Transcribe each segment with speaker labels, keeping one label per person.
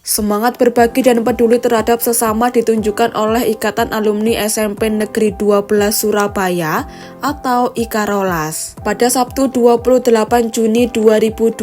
Speaker 1: Semangat berbagi dan peduli terhadap sesama ditunjukkan oleh Ikatan Alumni SMP Negeri 12 Surabaya atau Ikarolas. Pada Sabtu 28 Juni 2025,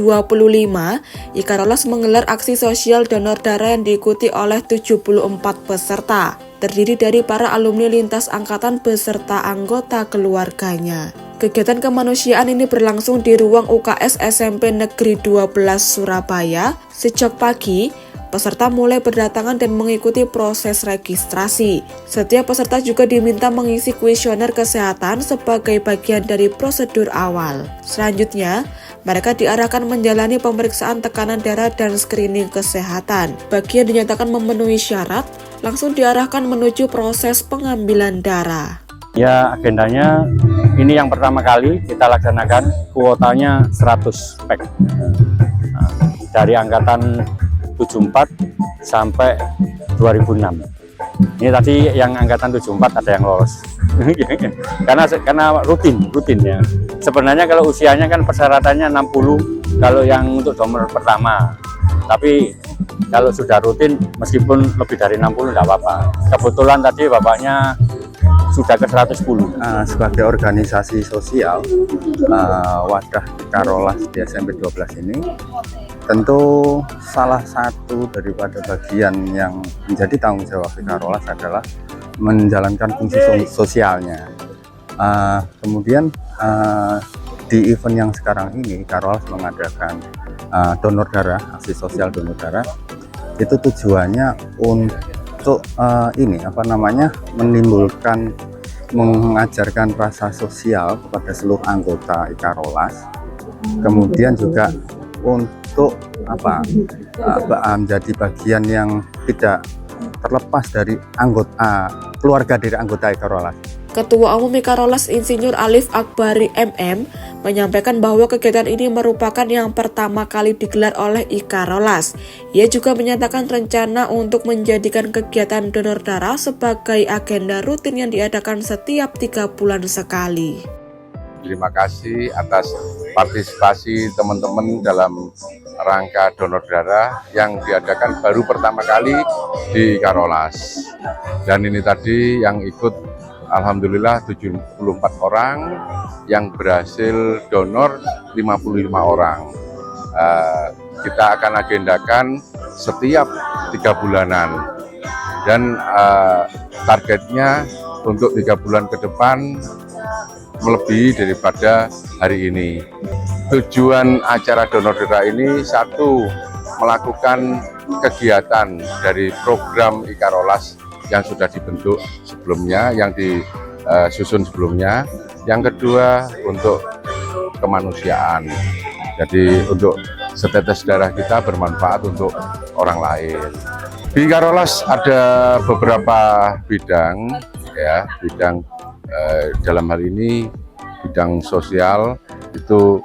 Speaker 1: Ikarolas menggelar aksi sosial donor darah yang diikuti oleh 74 peserta, terdiri dari para alumni lintas angkatan beserta anggota keluarganya. Kegiatan kemanusiaan ini berlangsung di ruang UKS SMP Negeri 12 Surabaya. Sejak pagi, peserta mulai berdatangan dan mengikuti proses registrasi. Setiap peserta juga diminta mengisi kuesioner kesehatan sebagai bagian dari prosedur awal. Selanjutnya, mereka diarahkan menjalani pemeriksaan tekanan darah dan screening kesehatan. Bagi yang dinyatakan memenuhi syarat, langsung diarahkan menuju proses pengambilan darah.
Speaker 2: Ya, agendanya ini yang pertama kali kita laksanakan, kuotanya 100 pack. Nah, dari angkatan 74 sampai 2006. Ini tadi yang angkatan 74 ada yang lolos. karena rutin ya. Sebenarnya kalau usianya kan persyaratannya 60 kalau yang untuk donor pertama. Tapi kalau sudah rutin meskipun lebih dari 60 tidak apa-apa. Kebetulan tadi bapaknya sudah ke 110.
Speaker 3: Sebagai organisasi sosial, wadah Ikarolas di SMP 12 ini tentu salah satu daripada bagian yang menjadi tanggung jawab Ikarolas adalah menjalankan fungsi sosialnya. Kemudian di event yang sekarang ini Ikarolas mengadakan donor darah, aksi sosial donor darah. Itu tujuannya untuk menimbulkan, mengajarkan rasa sosial kepada seluruh anggota Ikarolas. Kemudian juga untuk menjadi bagian yang tidak terlepas dari keluarga dari anggota Ikarolas.
Speaker 1: Ketua Umum Ikarolas Insinyur Alif Akbari MM menyampaikan bahwa kegiatan ini merupakan yang pertama kali digelar oleh Ikarolas. Ia juga menyatakan rencana untuk menjadikan kegiatan donor darah sebagai agenda rutin yang diadakan setiap 3 bulan sekali.
Speaker 4: Terima kasih atas partisipasi teman-teman dalam rangka donor darah yang diadakan baru pertama kali di Ikarolas. Dan ini tadi yang ikut alhamdulillah 74 orang, yang berhasil donor 55 orang. Kita akan agendakan setiap 3 bulanan. Dan targetnya untuk 3 bulan ke depan melebihi daripada hari ini. Tujuan acara donor darah ini, satu, melakukan kegiatan dari program Ikarolas yang sudah dibentuk sebelumnya, yang disusun sebelumnya. Yang kedua, untuk kemanusiaan. Jadi untuk setetes darah kita bermanfaat untuk orang lain. Di Ikarolas ada beberapa bidang, ya, dalam hal ini bidang sosial itu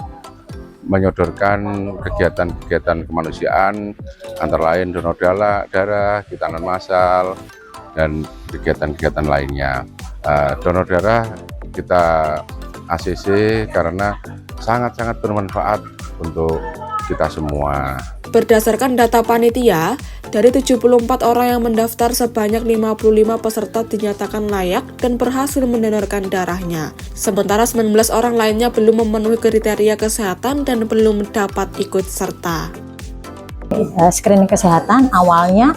Speaker 4: menyodorkan kegiatan-kegiatan kemanusiaan, antara lain donor darah, hitanan massal, dan kegiatan-kegiatan lainnya. Donor darah kita ACC karena sangat-sangat bermanfaat untuk kita semua.
Speaker 1: Berdasarkan data panitia, dari 74 orang yang mendaftar, sebanyak 55 peserta dinyatakan layak dan berhasil mendonorkan darahnya. Sementara 19 orang lainnya belum memenuhi kriteria kesehatan dan belum dapat ikut serta.
Speaker 5: Screening kesehatan awalnya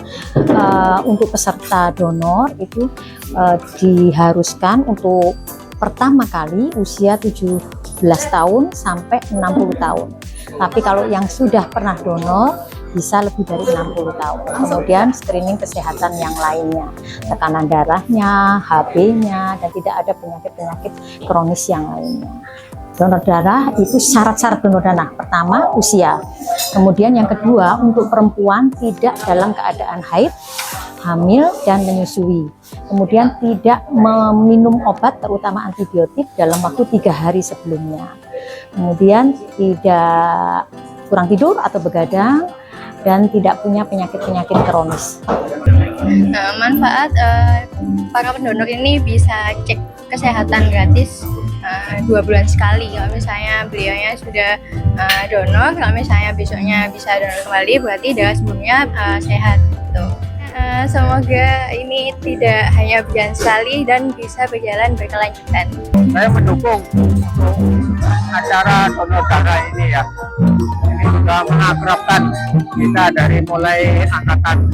Speaker 5: untuk peserta donor itu diharuskan untuk pertama kali usia 17 tahun sampai 60 tahun. Tapi kalau yang sudah pernah donor bisa lebih dari 60 tahun. Kemudian screening kesehatan yang lainnya, tekanan darahnya, HB-nya, dan tidak ada penyakit-penyakit kronis yang lainnya. Donor darah itu syarat-syarat donor darah. Pertama, usia. Kemudian yang kedua, untuk perempuan tidak dalam keadaan haid, hamil, dan menyusui. Kemudian tidak meminum obat, terutama antibiotik, dalam waktu 3 hari sebelumnya. Kemudian tidak kurang tidur atau begadang, dan tidak punya penyakit-penyakit kronis.
Speaker 6: Manfaat para pendonor ini bisa cek kesehatan gratis, 2 bulan sekali. Kalau misalnya beliaunya sudah donor, kalau misalnya besoknya bisa donor kembali, berarti darah sebelumnya sehat gitu. Semoga ini tidak hanya berjalan sekali dan bisa berjalan berkelanjutan.
Speaker 2: Saya mendukung untuk acara donor darah ini ya. Ini juga mengakrabkan kita dari mulai angkatan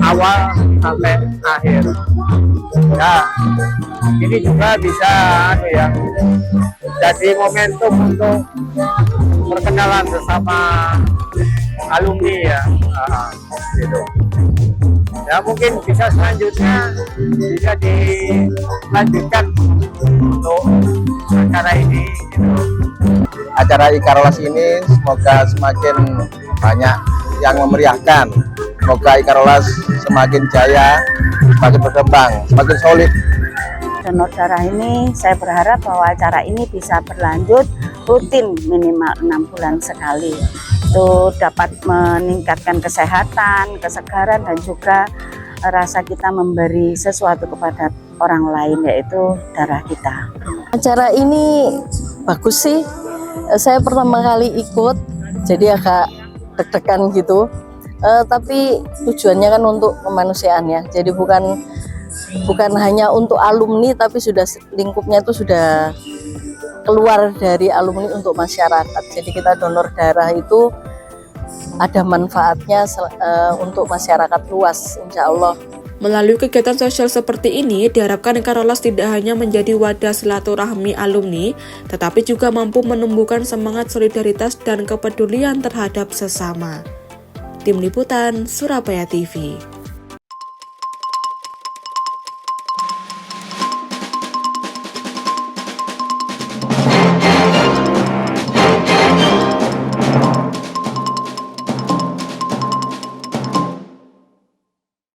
Speaker 2: awal sampai akhir. Ya, ini juga bisa jadi momentum untuk perkenalan bersama alumni ya, gitu. Ya mungkin bisa selanjutnya bisa dilanjutkan untuk acara ini. Gitu.
Speaker 7: Acara Ikarolas ini semoga semakin banyak yang memeriahkan. Semoga Ikarolas semakin jaya, semakin berkembang, semakin solid.
Speaker 8: Donor darah ini saya berharap bahwa acara ini bisa berlanjut rutin minimal 6 bulan sekali. Itu dapat meningkatkan kesehatan, kesegaran, dan juga rasa kita memberi sesuatu kepada orang lain, yaitu darah kita.
Speaker 9: Acara ini bagus sih, saya pertama kali ikut jadi agak deg-degan gitu, tapi tujuannya kan untuk kemanusiaan ya, jadi bukan hanya untuk alumni, tapi sudah lingkupnya itu sudah keluar dari alumni untuk masyarakat. Jadi kita donor darah itu ada manfaatnya untuk masyarakat luas, insya Allah.
Speaker 1: Melalui kegiatan sosial seperti ini, diharapkan Ikarolas tidak hanya menjadi wadah silaturahmi alumni, tetapi juga mampu menumbuhkan semangat solidaritas dan kepedulian terhadap sesama. Tim Liputan, Surabaya TV.